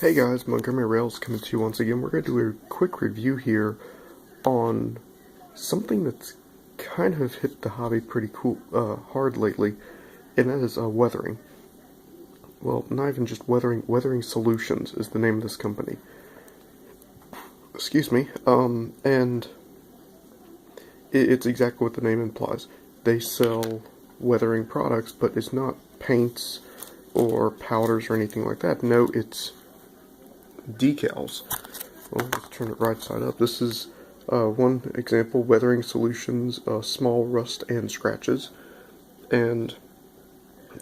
Hey guys, Montgomery Rails coming to you once again. We're going to do a quick review here on something that's kind of hit the hobby pretty hard lately, and that is weathering. Well, not even just weathering, Weathering Solutions is the name of this company. Excuse me, and it's exactly what the name implies. They sell weathering products, but it's not paints or powders or anything like that. No, it's decals. Well, let's turn it right side up. This is one example, Weathering Solutions, small rust and scratches. And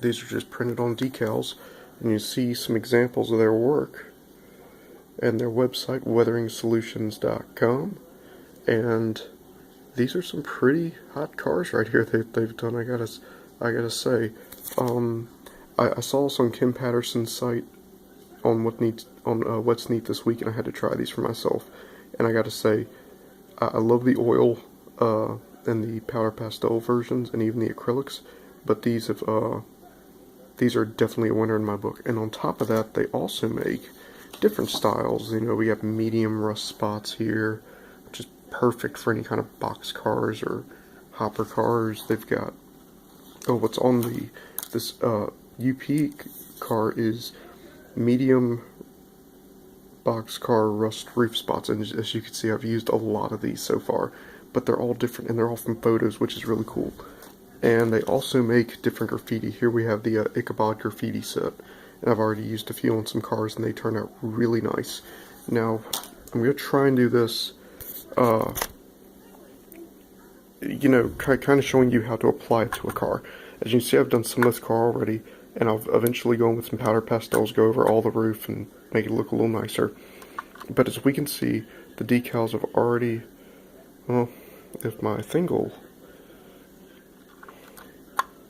these are just printed on decals. And you see some examples of their work. And their website, weatheringsolutions.com. And these are some pretty hot cars right here they've done, I gotta say. I saw this on Kim Patterson's site on What's Neat this week, and I had to try these for myself. And I gotta say, I love the oil and the powder pastel versions, and even the acrylics. But these are definitely a winner in my book. And on top of that, they also make different styles. You know, we have medium rust spots here, which is perfect for any kind of box cars or hopper cars. They've got what's on this UP car is medium boxcar rust roof spots, and as you can see, I've used a lot of these so far, but they're all different and they're all from photos, which is really cool. And they also make different graffiti. Here we have the Ichabod graffiti set, and I've already used a few on some cars and they turn out really nice. Now I'm going to try and do this kind of showing you how to apply it to a car. As you can see, I've done some of this car already, and I'll eventually go in with some powder pastels, go over all the roof and make it look a little nicer. But as we can see, the decals have already, well, if my thing will,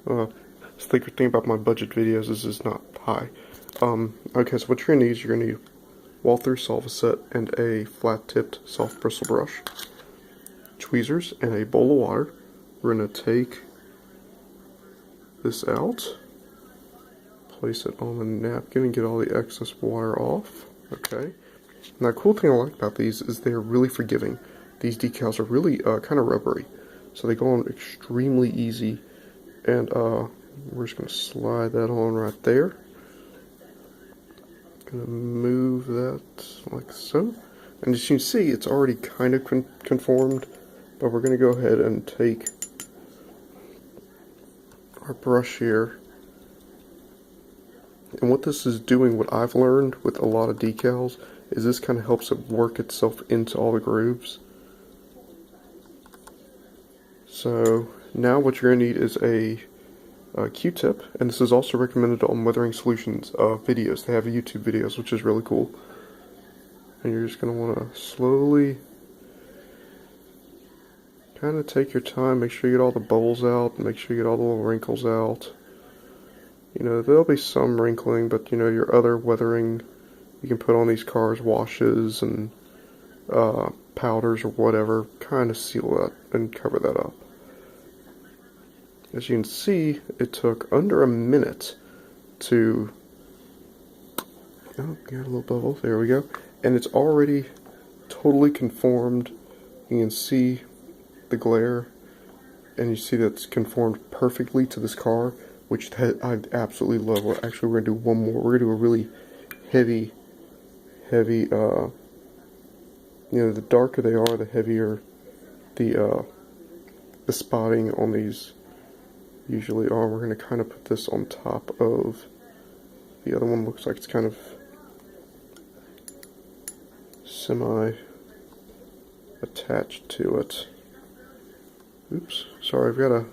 the thing about my budget videos is it's not high. Okay, so what you're going to need is you're going to need Walther solve set and a flat-tipped soft bristle brush, tweezers, and a bowl of water. We're going to take this out, place it on the napkin, and get all the excess water off. Okay. Now, the cool thing I like about these is they're really forgiving. These decals are really kind of rubbery, so they go on extremely easy. And we're just going to slide that on right there. Going to move that like so. And as you can see, it's already kind of conformed, but we're going to go ahead and take our brush here. And what this is doing, what I've learned with a lot of decals, is this kind of helps it work itself into all the grooves. So now what you're going to need is a Q-tip, and this is also recommended on Weathering Solutions videos. They have YouTube videos, which is really cool. And you're just going to want to slowly kind of take your time, make sure you get all the bubbles out, make sure you get all the little wrinkles out. You know, there'll be some wrinkling, but you know, your other weathering you can put on these cars, washes and powders or whatever, kind of seal that and cover that up. As you can see, it took under a minute to, oh, got a little bubble, there we go, and it's already totally conformed. You can see the glare, and you see that's conformed perfectly to this car, which I absolutely love. Actually, we're going to do one more. We're going to do a really heavy, you know, the darker they are, the heavier the spotting on these usually are. We're going to kind of put this on top of the other one. Looks like it's kind of semi-attached to it. Oops, sorry, I've got a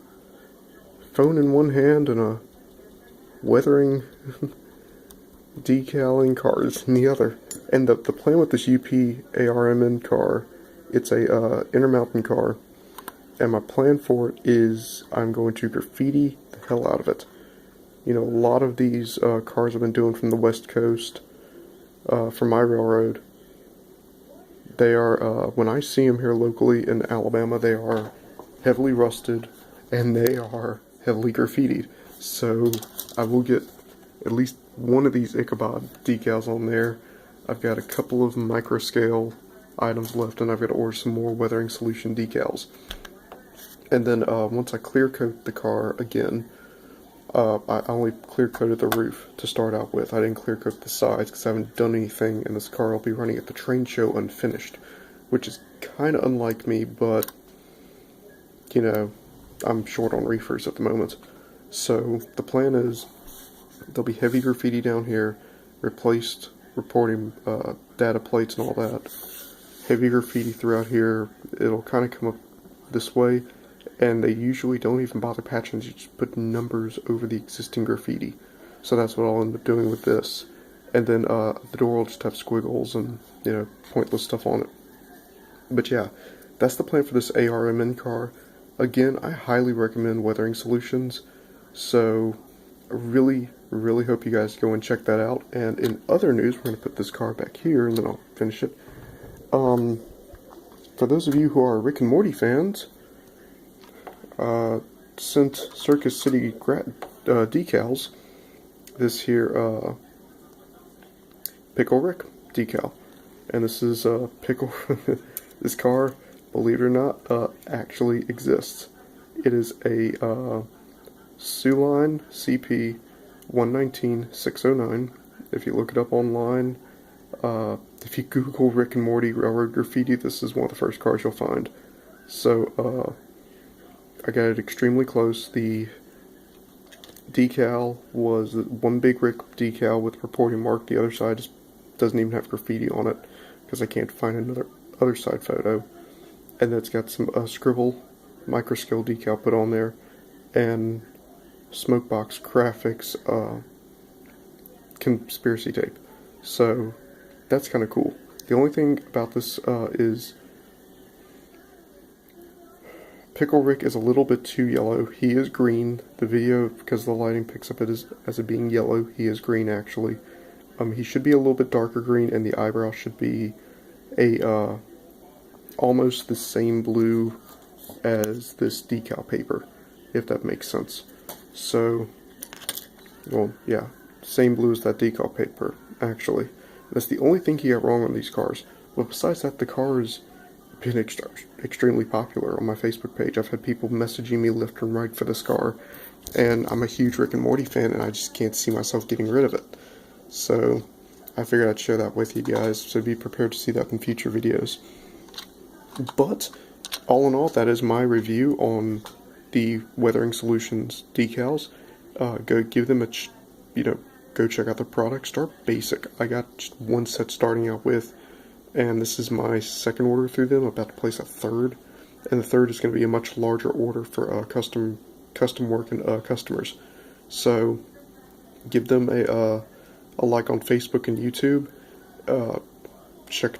phone in one hand and a weathering decaling cars in the other. And the plan with this UP ARMN car, it's a Intermountain car, and my plan for it is I'm going to graffiti the hell out of it. You know, a lot of these cars I've been doing from the West Coast, from my railroad, they are, when I see them here locally in Alabama, they are heavily rusted, and they are heavily graffitied. So I will get at least one of these Ichabod decals on there I've got a couple of micro scale items left, and I've got to order some more weathering solution decals. And then once I clear coat the car again, I only clear coated the roof to start out with. I didn't clear coat the sides because I haven't done anything, and this car will be running at the train show unfinished, which is kind of unlike me, but you know, I'm short on reefers at the moment. So the plan is there'll be heavy graffiti down here, replaced reporting data plates and all that. Heavy graffiti throughout here. It'll kind of come up this way, and they usually don't even bother patching. You just put numbers over the existing graffiti. So that's what I'll end up doing with this. And then the door will just have squiggles and, you know, pointless stuff on it. But yeah, that's the plan for this ARMN car. Again, I highly recommend Weathering Solutions. So I really, really hope you guys go and check that out. And in other news, we're going to put this car back here and then I'll finish it. For those of you who are Rick and Morty fans, sent Circus City decals, this here Pickle Rick decal, and this is Pickle. This car, believe it or not, actually exists. It is a Soultions CP 119609. If you look it up online, if you Google Rick and Morty Railroad Graffiti, this is one of the first cars you'll find. So I got it extremely close. The decal was one big Rick decal with reporting mark. The other side just doesn't even have graffiti on it because I can't find another other side photo. And it's got some scribble microscale decal put on there and smokebox graphics conspiracy tape. So that's kind of cool. The only thing about this is Pickle Rick is a little bit too yellow. He is green. The video, because the lighting picks up it as it being yellow, he is green actually. He should be a little bit darker green, and the eyebrow should be a almost the same blue as this decal paper, if that makes sense. So, well, yeah, same blue as that decal paper, actually. That's the only thing he got wrong on these cars. But besides that, the car has been extremely popular on my Facebook page. I've had people messaging me left and right for this car, and I'm a huge Rick and Morty fan, and I just can't see myself getting rid of it. So I figured I'd share that with you guys, so be prepared to see that in future videos. But all in all, that is my review on the Weathering Solutions decals. Go give them a, go check out the product. Start basic. I got just one set starting out with, and this is my second order through them. I'm about to place a third, and the third is going to be a much larger order for custom work and customers. So give them a like on Facebook and YouTube. Check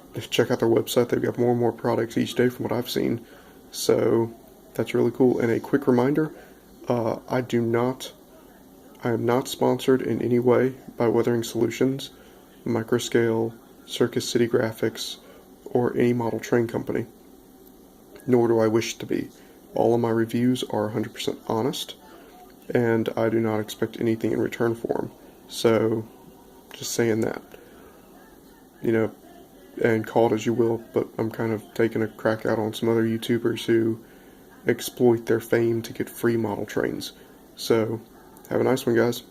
out their website. They've got more and more products each day from what I've seen. So that's really cool. And a quick reminder, I am not sponsored in any way by Weathering Solutions, Microscale, Circus City Graphics, or any model train company. Nor do I wish to be. All of my reviews are 100% honest, and I do not expect anything in return for them. So, just saying that. And call it as you will, but I'm kind of taking a crack out on some other YouTubers who exploit their fame to get free model trains. So, have a nice one, guys.